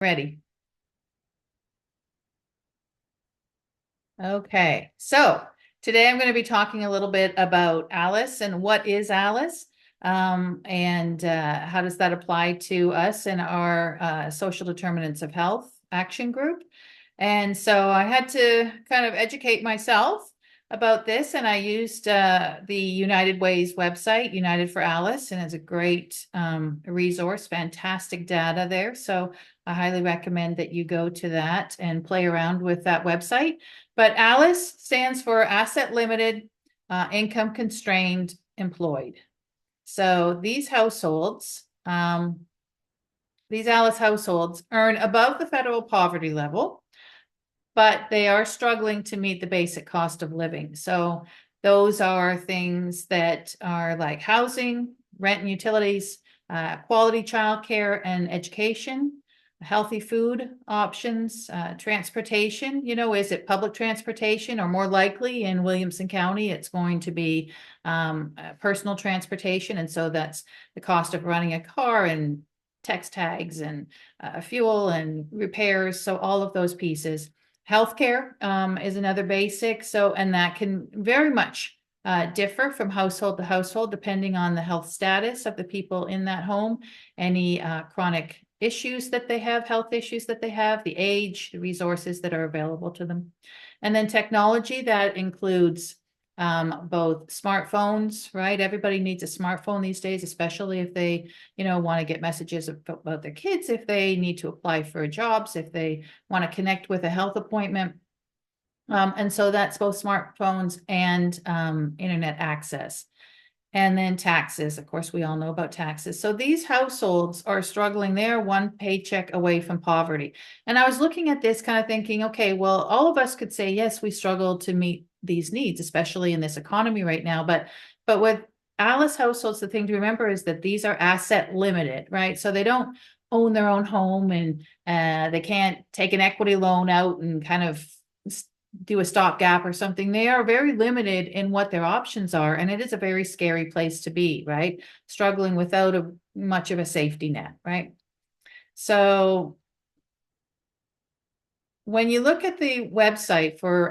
Ready. Okay, so today I'm going to be talking a little bit about ALICE and what is ALICE, and how does that apply to us in our social determinants of health action group. And so I had to kind of educate myself about this, and I used the United Way's website, United for Alice, and it's a great resource, fantastic data there. So I highly recommend that you go to that and play around with that website. But ALICE stands for Asset Limited, Income Constrained Employed. So these households, these ALICE households earn above the federal poverty level, but they are struggling to meet the basic cost of living. So those are things that are like housing, rent and utilities, quality childcare and education, healthy food options, transportation. Is it public transportation, or more likely in Williamson County, it's going to be personal transportation. And so that's the cost of running a car and text tags and fuel and repairs. So all of those pieces. Healthcare is another basic. So, and that can very much differ from household to household, depending on the health status of the people in that home, any chronic issues that they have, health issues that they have, the age, the resources that are available to them. And then technology, that includes both smartphones, right? Everybody needs a smartphone these days, especially if they, want to get messages about their kids, if they need to apply for jobs, if they want to connect with a health appointment. And so that's both smartphones and internet access. And then taxes. Of course, we all know about taxes. So these households are struggling. They're one paycheck away from poverty. And I was looking at this kind of thinking, okay, well, all of us could say, yes, we struggle to meet these needs, especially in this economy right now. But with ALICE households, the thing to remember is that these are asset limited, right? So they don't own their own home, and they can't take an equity loan out and kind of do a stopgap or something. They are very limited in what their options are, and it is a very scary place to be, right? Struggling without much of a safety net, right? So when you look at the website for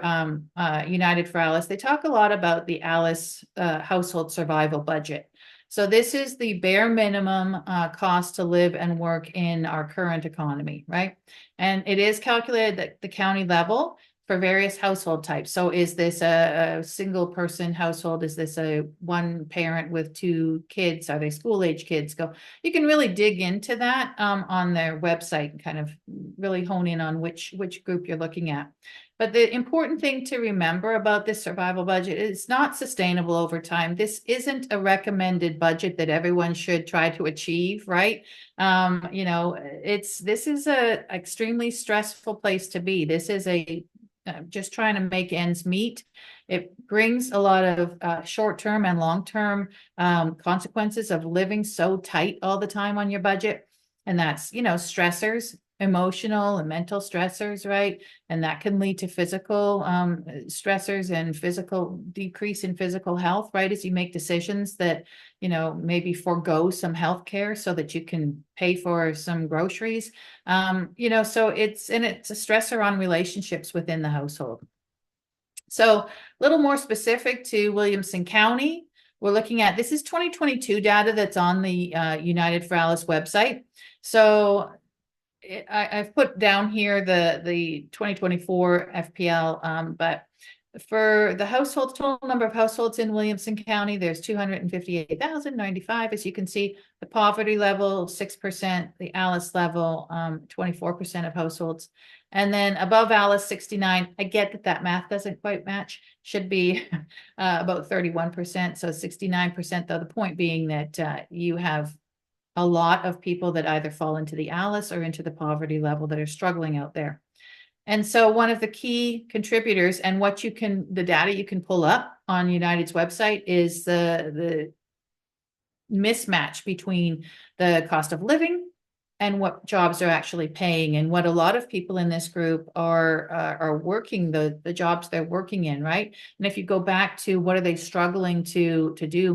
United for Alice, they talk a lot about the Alice household survival budget. So this is the bare minimum cost to live and work in our current economy, right? And it is calculated at the county level for various household types. So is this a single person household? Is this a one parent with two kids? Are they school age kids? You can really dig into that on their website and kind of really hone in on which group you're looking at. But the important thing to remember about this survival budget is it's not sustainable over time. This isn't a recommended budget that everyone should try to achieve, right? This is a extremely stressful place to be. This is just trying to make ends meet. It brings a lot of short-term and long-term consequences of living so tight all the time on your budget. And that's, stressors, emotional and mental stressors, right? And that can lead to physical stressors and physical decrease in physical health, right? As you make decisions that, maybe forego some health care so that you can pay for some groceries. So it's a stressor on relationships within the household. So a little more specific to Williamson County, we're looking at, this is 2022 data that's on the United for Alice website. So I've put down here the 2024 FPL, but for the total number of households in Williamson County, there's 258,095. As you can see, the poverty level, 6%, the ALICE level, 24% of households. And then above ALICE, 69. I get that math doesn't quite match, should be about 31%. So 69%, though, the point being that you have a lot of people that either fall into the ALICE or into the poverty level that are struggling out there. And so one of the key contributors, and the data you can pull up on United's website, is the mismatch between the cost of living and what jobs are actually paying, and what a lot of people in this group are working, the jobs they're working in, right? And if you go back to what are they struggling to do,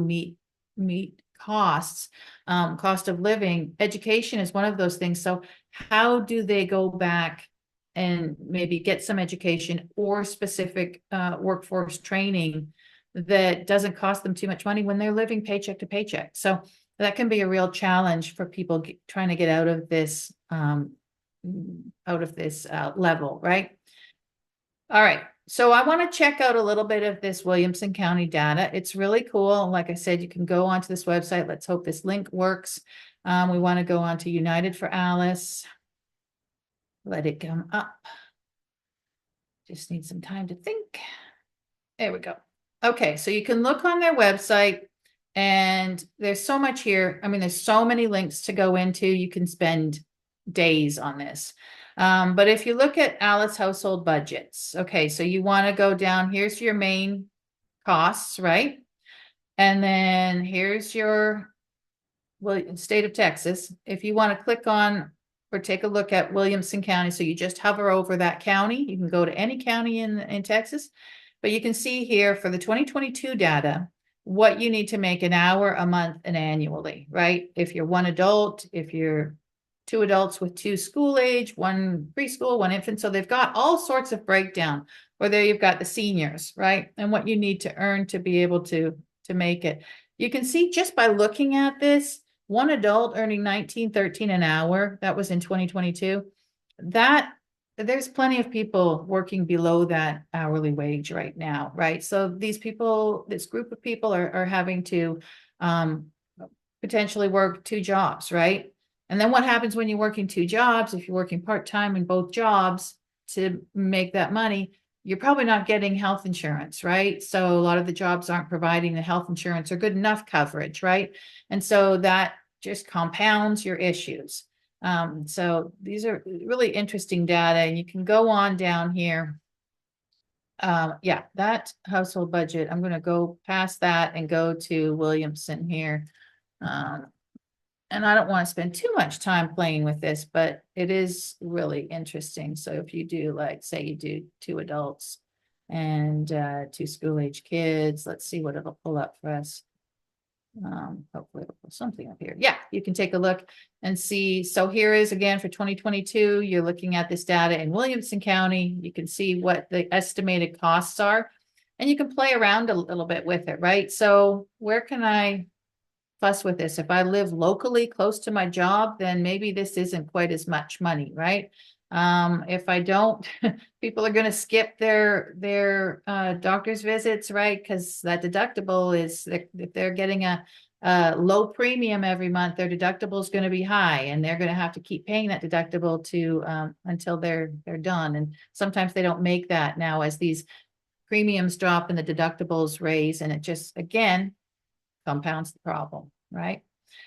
meet costs, cost of living, education is one of those things. So how do they go back and maybe get some education or specific workforce training that doesn't cost them too much money when they're living paycheck to paycheck? So that can be a real challenge for people trying to get out of this level, right? All right. So I want to check out a little bit of this Williamson County data. It's really cool. Like I said, you can go onto this website. Let's hope this link works. We want to go on to United for Alice. Let it come up. Just need some time to think. There we go. Okay, so you can look on their website and there's so much here. I mean, there's so many links to go into. You can spend days on this. But if you look at Alice household budgets, okay, so you want to go down, here's your main costs, right? And then here's your state of Texas. If you want to click on or take a look at Williamson County, so you just hover over that county, you can go to any county in Texas, but you can see here for the 2022 data, what you need to make an hour, a month, and annually, right? If you're one adult, if you're two adults with two school age, one preschool, one infant. So they've got all sorts of breakdown. Or there you've got the seniors, right? And what you need to earn to be able to make it. You can see just by looking at this, one adult earning $19.13 an hour, that was in 2022. That there's plenty of people working below that hourly wage right now, right? So these people, this group of people are having to potentially work two jobs, right? And then what happens when you're working two jobs? If you're working part-time in both jobs to make that money, you're probably not getting health insurance, right? So a lot of the jobs aren't providing the health insurance or good enough coverage, right? And so that just compounds your issues. So these are really interesting data, and you can go on down here. Yeah, that household budget, I'm going to go past that and go to Williamson here. And I don't want to spend too much time playing with this, but it is really interesting. So if you do, like, say you do two adults and two school age kids, let's see what it'll pull up for us. Hopefully it'll pull something up here. Yeah, you can take a look and see. So here is again for 2022, you're looking at this data in Williamson County. You can see what the estimated costs are, and you can play around a little bit with it, right? So where can I fuss with this? If I live locally close to my job, then maybe this isn't quite as much money, right? If I don't, people are going to skip their doctor's visits, right? Because that deductible is, if they're getting a low premium every month, their deductible is going to be high, and they're going to have to keep paying that deductible to until they're done. And sometimes they don't make that now as these premiums drop and the deductibles raise, and it just again compounds the problem, right?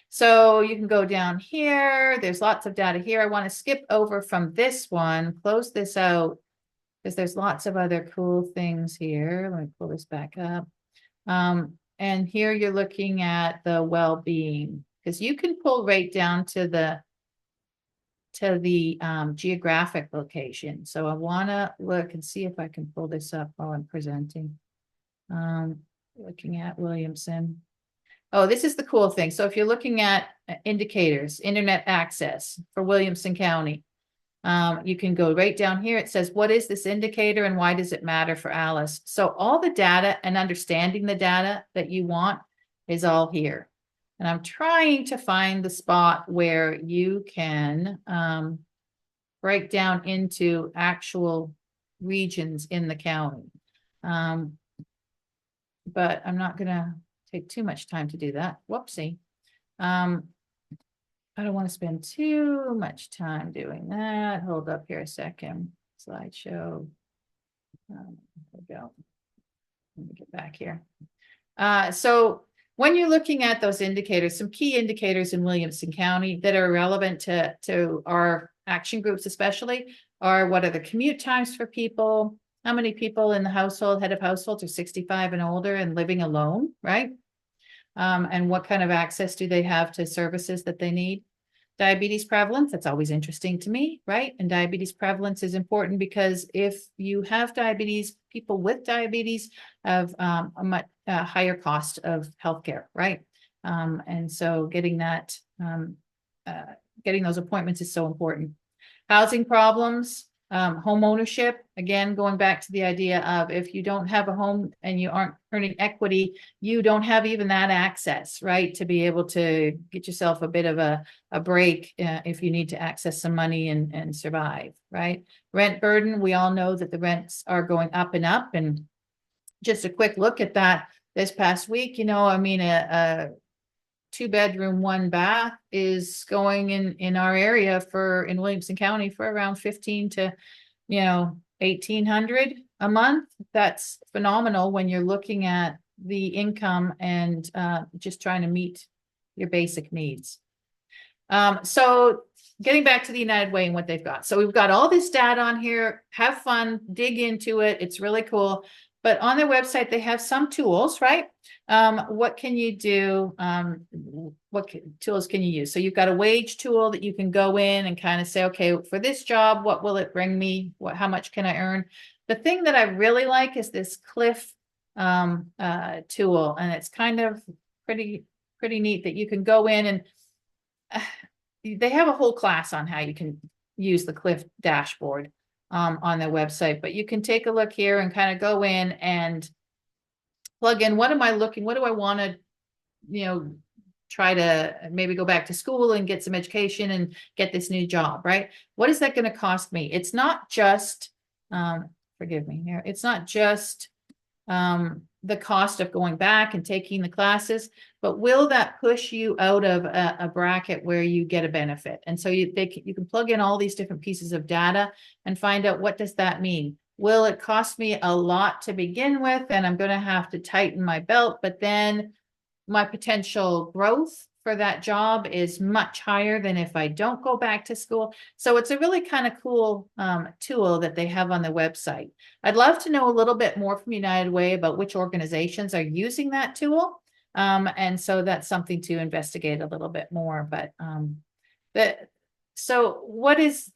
So you can go down here. There's lots of data here. I want to skip over from this one, close this out, because there's lots of other cool things here. Let me pull this back up. And here you're looking at the well-being, because you can pull right down to the geographic location. So I want to look and see if I can pull this up while I'm presenting. Looking at Williamson. Oh, this is the cool thing. So if you're looking at indicators, internet access for Williamson County, you can go right down here. It says, what is this indicator and why does it matter for Alice? So all the data and understanding the data that you want is all here. And I'm trying to find the spot where you can break down into actual regions in the county. But I'm not going to take too much time to do that. Whoopsie. I don't want to spend too much time doing that. Hold up here a second. Slideshow. There we go. Let me get back here. So when you're looking at those indicators, some key indicators in Williamson County that are relevant to our action groups especially are, what are the commute times for people? How many people in the household, head of households, are 65 and older and living alone, right? And what kind of access do they have to services that they need? Diabetes prevalence, that's always interesting to me, right? And diabetes prevalence is important because if you have diabetes, people with diabetes have a much higher cost of healthcare, right? And so getting that getting those appointments is so important. Housing problems, home ownership, again, going back to the idea of if you don't have a home and you aren't earning equity, you don't have even that access, right? To be able to get yourself a bit of a break if you need to access some money and survive, right? Rent burden, we all know that the rents are going up and up. And just a quick look at that this past week, I mean, a 2-bedroom, 1 bath is going in our area in Williamson County for around 15 to 1,800 a month. That's phenomenal when you're looking at the income and just trying to meet your basic needs. So getting back to the United Way and what they've got. So we've got all this data on here. Have fun, dig into it. It's really cool. But on their website, they have some tools, right? What can you do? What tools can you use? So you've got a wage tool that you can go in and kind of say, okay, for this job, what will it bring me? How much can I earn? The thing that I really like is this Cliff tool, and it's kind of pretty neat that you can go in and they have a whole class on how you can use the Cliff dashboard on their website, but you can take a look here and kind of go in and plug in, what do I want to, try to maybe go back to school and get some education and get this new job, right? What is that going to cost me? It's not just, forgive me here, it's not just the cost of going back and taking the classes, but will that push you out of a bracket where you get a benefit? And so you can plug in all these different pieces of data and find out, what does that mean? Will it cost me a lot to begin with, and I'm going to have to tighten my belt, but then my potential growth for that job is much higher than if I don't go back to school. So it's a really kind of cool tool that they have on the website. I'd love to know a little bit more from United Way about which organizations are using that tool. And so that's something to investigate a little bit more. So what is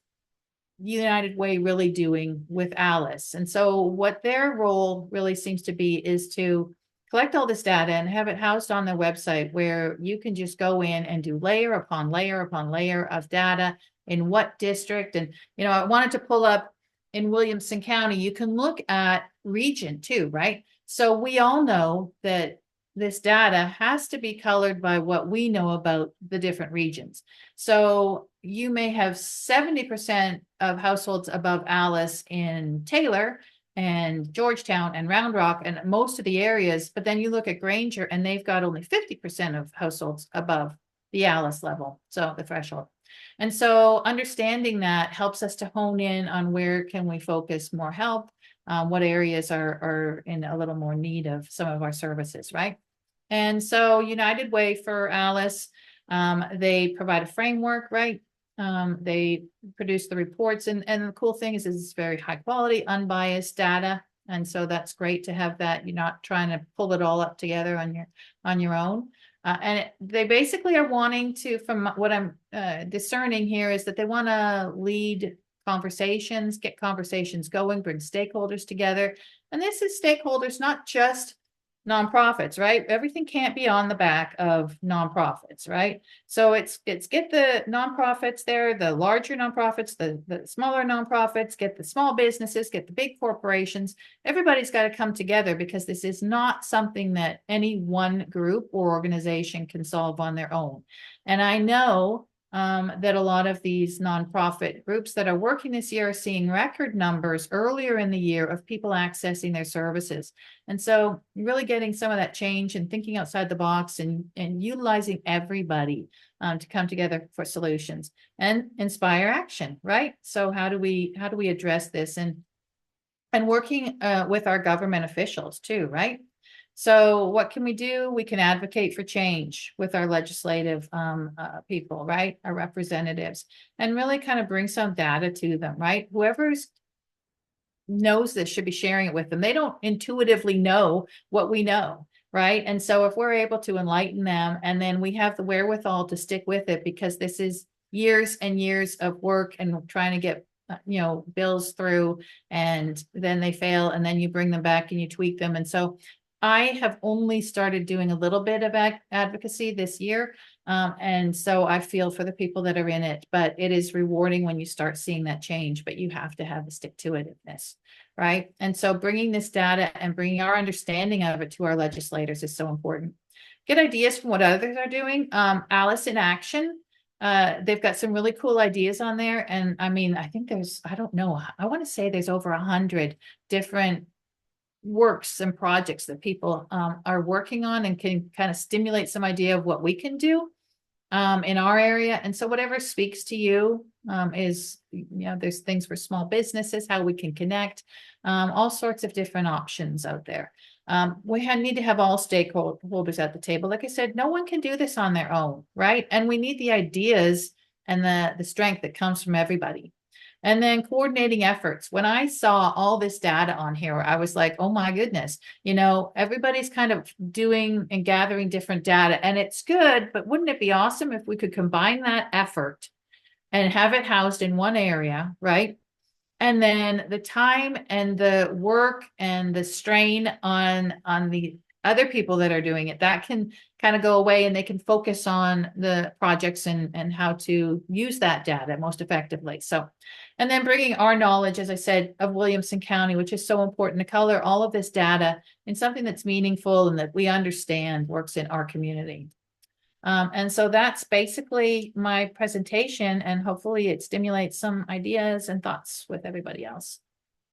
United Way really doing with Alice? And so what their role really seems to be is to collect all this data and have it housed on their website, where you can just go in and do layer upon layer upon layer of data in what district. And, I wanted to pull up in Williamson County, you can look at region too, right? So we all know that this data has to be colored by what we know about the different regions. So you may have 70% of households above Alice in Taylor and Georgetown and Round Rock and most of the areas, but then you look at Granger and they've got only 50% of households above the Alice level, so the threshold. And so understanding that helps us to hone in on where can we focus more help, what areas are in a little more need of some of our services, right? And so United Way for Alice, they provide a framework, right? They produce the reports, and the cool thing is it's very high quality, unbiased data. And so that's great to have that. You're not trying to pull it all up together on your own. They basically are wanting to, from what I'm discerning here, is that they want to lead conversations, get conversations going, bring stakeholders together. And this is stakeholders, not just nonprofits, right? Everything can't be on the back of nonprofits, right? So it's get the nonprofits there, the larger nonprofits, the smaller nonprofits, get the small businesses, get the big corporations. Everybody's got to come together, because this is not something that any one group or organization can solve on their own. And I know that a lot of these nonprofit groups that are working this year are seeing record numbers earlier in the year of people accessing their services. And so really getting some of that change and thinking outside the box and utilizing everybody to come together for solutions and inspire action, right? So how do we address this, and working with our government officials too, right? So what can we do? We can advocate for change with our legislative people, right? Our representatives, and really kind of bring some data to them, right? Whoever knows this should be sharing it with them. They don't intuitively know what we know, right? And so if we're able to enlighten them, and then we have the wherewithal to stick with it, because this is years and years of work and trying to get bills through, and then they fail, and then you bring them back and you tweak them. And so I have only started doing a little bit of advocacy this year. And so I feel for the people that are in it, but it is rewarding when you start seeing that change, but you have to have the stick to itiveness, right? And so bringing this data and bringing our understanding of it to our legislators is so important. Get ideas from what others are doing. Alice in Action, they've got some really cool ideas on there. And I mean, I think there's, I don't know, I want to say there's over 100 different works and projects that people are working on and can kind of stimulate some idea of what we can do in our area. And so whatever speaks to you is, there's things for small businesses, how we can connect, all sorts of different options out there. We need to have all stakeholders at the table. Like I said, no one can do this on their own, right? And we need the ideas and the strength that comes from everybody. And then coordinating efforts. When I saw all this data on here, I was like, oh my goodness, everybody's kind of doing and gathering different data, and it's good, but wouldn't it be awesome if we could combine that effort and have it housed in one area, right? And then the time and the work and the strain on the other people that are doing it, that can kind of go away, and they can focus on the projects and how to use that data most effectively. So, and then bringing our knowledge, as I said, of Williamson County, which is so important to color all of this data in something that's meaningful and that we understand works in our community. And so that's basically my presentation, and hopefully it stimulates some ideas and thoughts with everybody else.